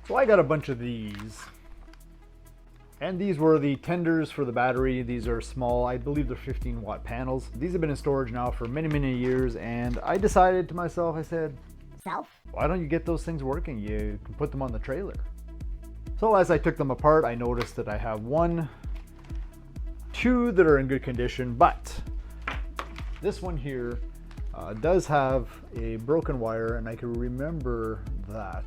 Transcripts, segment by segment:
So I got a bunch of these. And these were the tenders for the battery. These are small, I believe they're 15-watt panels. These have been in storage now for many, many years, and I decided to myself, I said, why don't you get those things working? You can put them on the trailer. So as I took them apart, I noticed that I have two that are in good condition, but this one here does have a broken wire, and I can remember that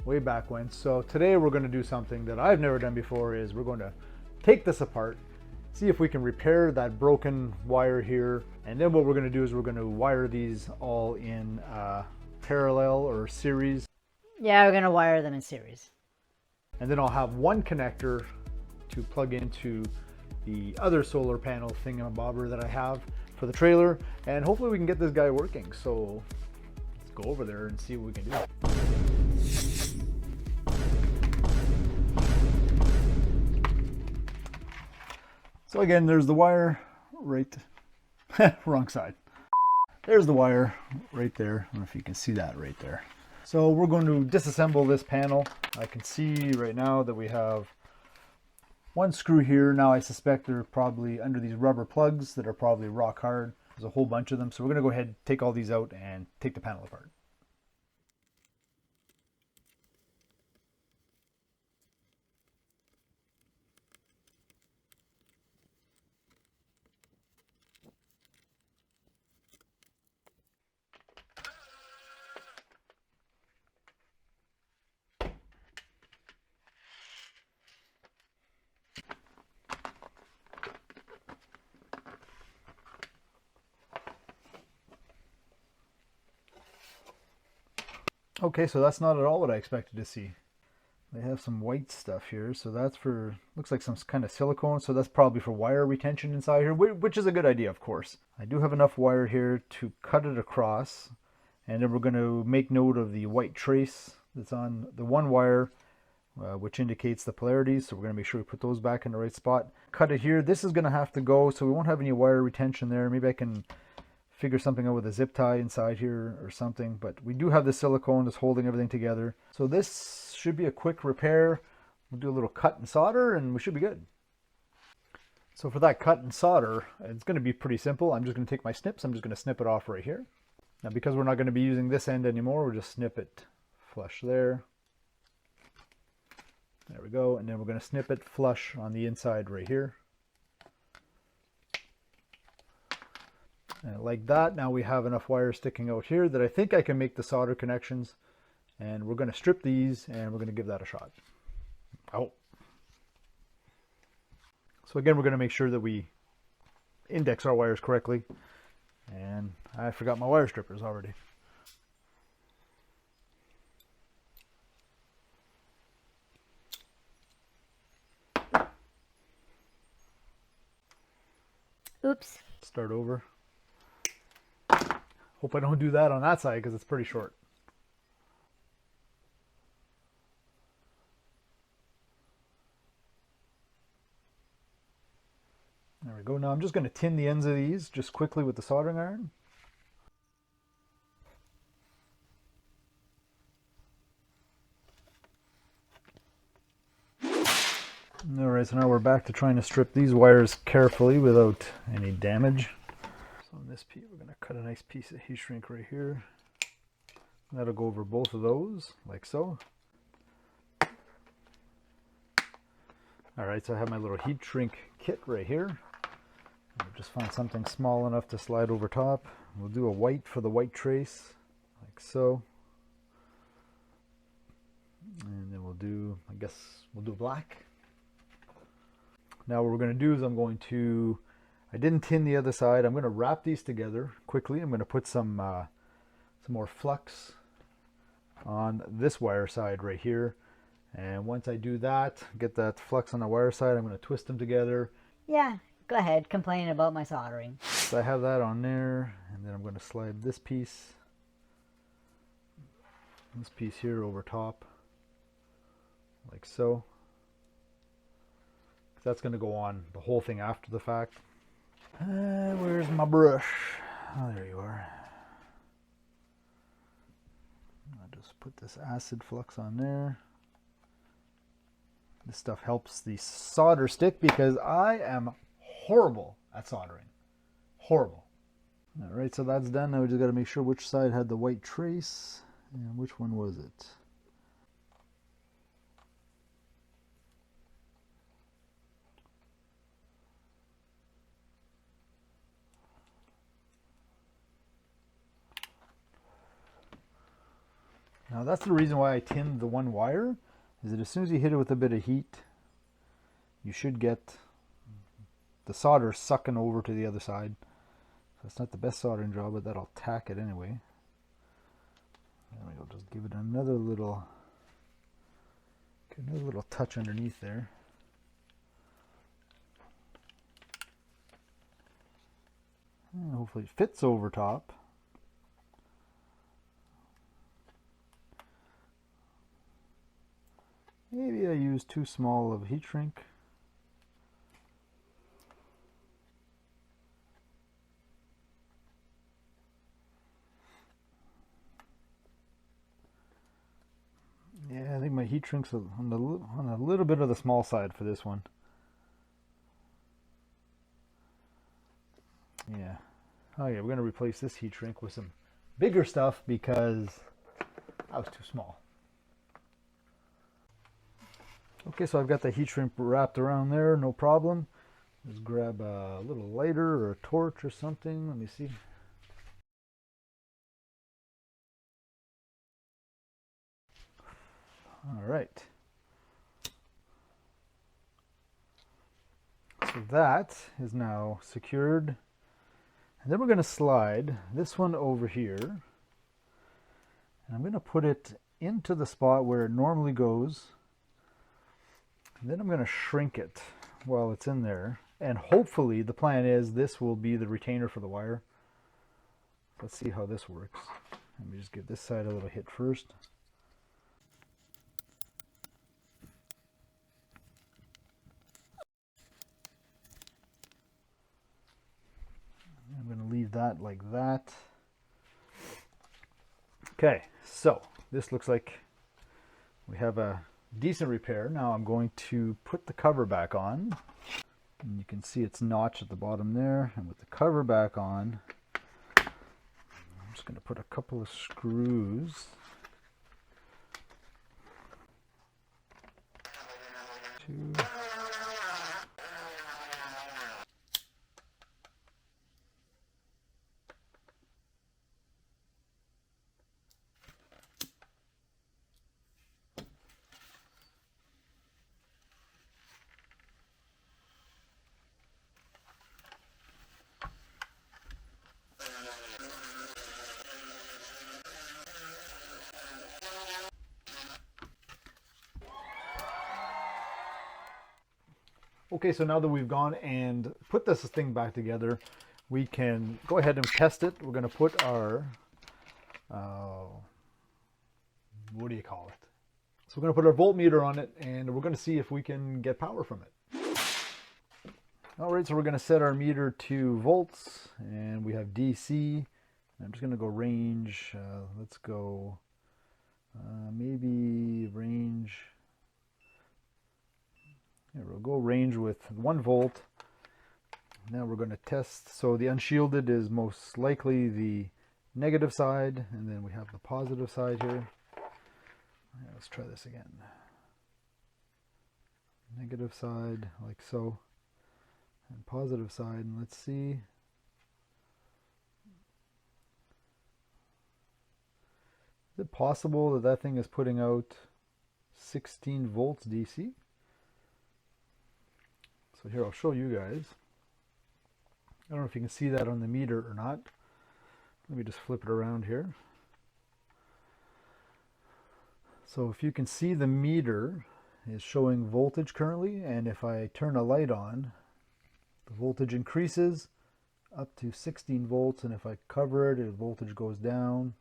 way back when. So today we're going to do something that I've never done before. Is we're going to take this apart, see if we can repair that broken wire here, and then what we're going to do is we're going to wire these all in parallel or series. Yeah, we're going to wire them in series. And then I'll have one connector to plug into the other solar panel thingamabobber that I have for the trailer, and hopefully we can get this guy working. So let's go over there and see what we can do. So again, there's the wire right, wrong side. There's the wire right there. I don't know if you can see that right there. So we're going to disassemble this panel. I can see right now that we have one screw here. Now I suspect they're probably under these rubber plugs that are probably rock hard. There's a whole bunch of them. So we're going to go ahead and take all these out and take the panel apart. Okay, so that's not at all what I expected to see. They have some white stuff here, so that's for, looks like some kind of silicone, so that's probably for wire retention inside here, which is a good idea, of course. I do have enough wire here to cut it across, and then we're going to make note of the white trace that's on the one wire, which indicates the polarities, so we're going to make sure we put those back in the right spot. Cut it here. This is going to have to go, so we won't have any wire retention there. Maybe I can figure something out with a zip tie inside here or something, but we do have the silicone that's holding everything together. So this should be a quick repair. We'll do a little cut and solder and we should be good. So for that cut and solder, it's going to be pretty simple. I'm just going to take my snips. I'm just going to snip it off right here. Now because we're not going to be using this end anymore, we'll just snip it flush there. There we go. And then we're going to snip it flush on the inside right here. And like that, now we have enough wire sticking out here that I think I can make the solder connections. And we're going to strip these and we're going to give that a shot. Oh. So again, we're going to make sure that we index our wires correctly. And I forgot my wire strippers already. Oops. Start over. Hope I don't do that on that side because it's pretty short. There we go. Now I'm just going to tin the ends of these just quickly with the soldering iron. Alright, so now we're back to trying to strip these wires carefully without any damage. So on this piece, we're going to cut a nice piece of heat shrink right here. That'll go over both of those, like so. Alright, so I have my little heat shrink kit right here. I'll just find something small enough to slide over top. We'll do a white for the white trace, like so. And then we'll do, I guess, we'll do black. Now what we're going to do is I didn't tin the other side. I'm going to wrap these together quickly. I'm going to put some more flux on this wire side right here. And once I do that, get that flux on the wire side, I'm going to twist them together. Yeah, go ahead, complain about my soldering. So I have that on there, and then I'm going to slide this piece here over top, like so. That's going to go on the whole thing after the fact. Where's my brush? Oh, there you are. I'll just put this acid flux on there. This stuff helps the solder stick because I am horrible at soldering. Horrible. All right, so that's done. Now we just got to make sure which side had the white trace and which one was it. Now that's the reason why I tinned the one wire, is that as soon as you hit it with a bit of heat, you should get the solder sucking over to the other side. So it's not the best soldering job, but that'll tack it anyway. There we go, just give it another little touch underneath there. And hopefully it fits over top. Maybe I used too small of a heat shrink. Yeah, I think my heat shrink's on a little bit of the small side for this one. Yeah. Oh yeah, we're going to replace this heat shrink with some bigger stuff because that was too small. Okay, so I've got the heat shrink wrapped around there, no problem. Just grab a little lighter or a torch or something. Let me see. All right. So that is now secured. And then we're going to slide this one over here. And I'm going to put it into the spot where it normally goes. And then I'm going to shrink it while it's in there. And hopefully the plan is this will be the retainer for the wire. Let's see how this works. Let me just give this side a little hit first. I'm going to leave that like that. Okay, so this looks like we have a decent repair. Now I'm going to put the cover back on. And you can see it's notched at the bottom there. And with the cover back on, I'm just going to put a couple of screws. Two. Okay, so now that we've gone and put this thing back together, we can go ahead and test it. We're going to put our, what do you call it? So we're going to put our voltmeter on it, and we're going to see if we can get power from it. All right, so we're going to set our meter to volts, and we have DC. I'm just going to go range. Let's go maybe range. Here, we'll go range with 1 volt. Now we're going to test. So the unshielded is most likely the negative side, and then we have the positive side here. Let's try this again. Negative side, like so, and positive side, and let's see. Is it possible that that thing is putting out 16 volts DC? So here, I'll show you guys. I don't know if you can see that on the meter or not. Let me just flip it around here. So if you can see, the meter is showing voltage currently, and if I turn a light on, the voltage increases up to 16 volts, and if I cover it, the voltage goes down.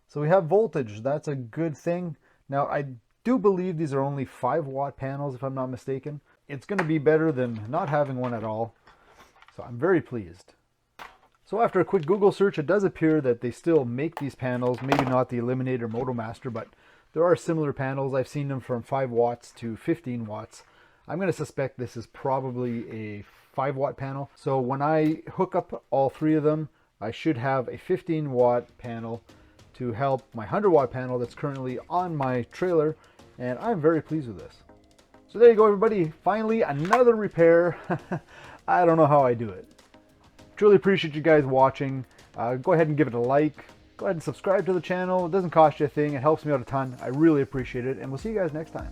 So we have voltage. That's a good thing. Now, I do believe these are only 5-watt panels, if I'm not mistaken. It's going to be better than not having one at all. So I'm very pleased. So after a quick Google search, it does appear that they still make these panels, maybe not the Eliminator Motomaster, but There are similar panels. I've seen them from 5 watts to 15 watts. I'm going to suspect this is probably a 5-watt panel. So when I hook up all 3 of them, I should have a 15-watt panel to help my 100-watt panel that's currently on my trailer, and I'm very pleased with this. So there you go, everybody. Finally, another repair. I don't know how I do it. Truly appreciate you guys watching. Go ahead and give it a like. Go ahead and subscribe to the channel. It doesn't cost you a thing. It helps me out a ton. I really appreciate it, and we'll see you guys next time.